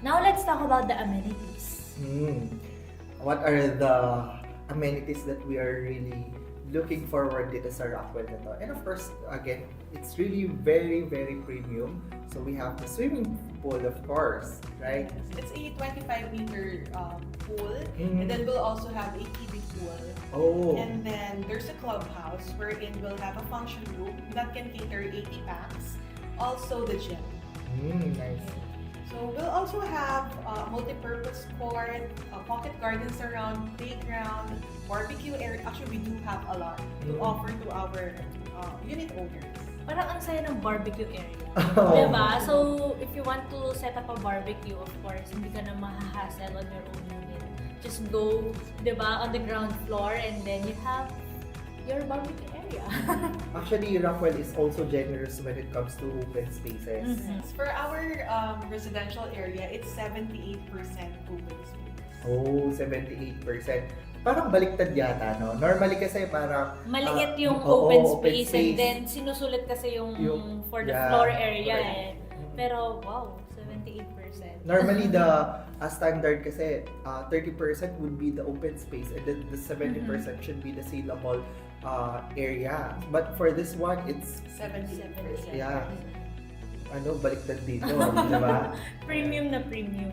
Now let's talk about the amenities. What are the amenities that we are really looking forward dito sa Rockwell na to? And of course, again, it's really very, very premium. So we have the swimming pool, of course, right? It's a 25-meter pool, and then we'll also have a kiddie pool. Oh. And then there's a clubhouse wherein we'll have a function room that can cater 80 packs. Also the gym. Nice. So we'll also have a multi-purpose court, pocket gardens around, playground, barbecue area. Actually, we do have a lot to offer to our unit owners. Parang ang saya ng barbecue area. Oh. Diba? So, if you want to set up a barbecue, of course, hindi ka na mahahassle on your own unit. Just go, diba, on the ground floor and then you have your barbecue area. Actually, Rockwell is also generous when it comes to open spaces. For our residential area, it's 78% open space. Oh, 78%. Parang baliktad yata, no? Normally kasi parang Maliit yung oo, open space and then sinusulit kasi yung for the floor area right. Pero wow, 78%. Normally the standard kasi 30% would be the open space and then the 70% should be the saleable area. But for this one, it's 77%. yeah. Baliktad dito, di ba? Premium na premium.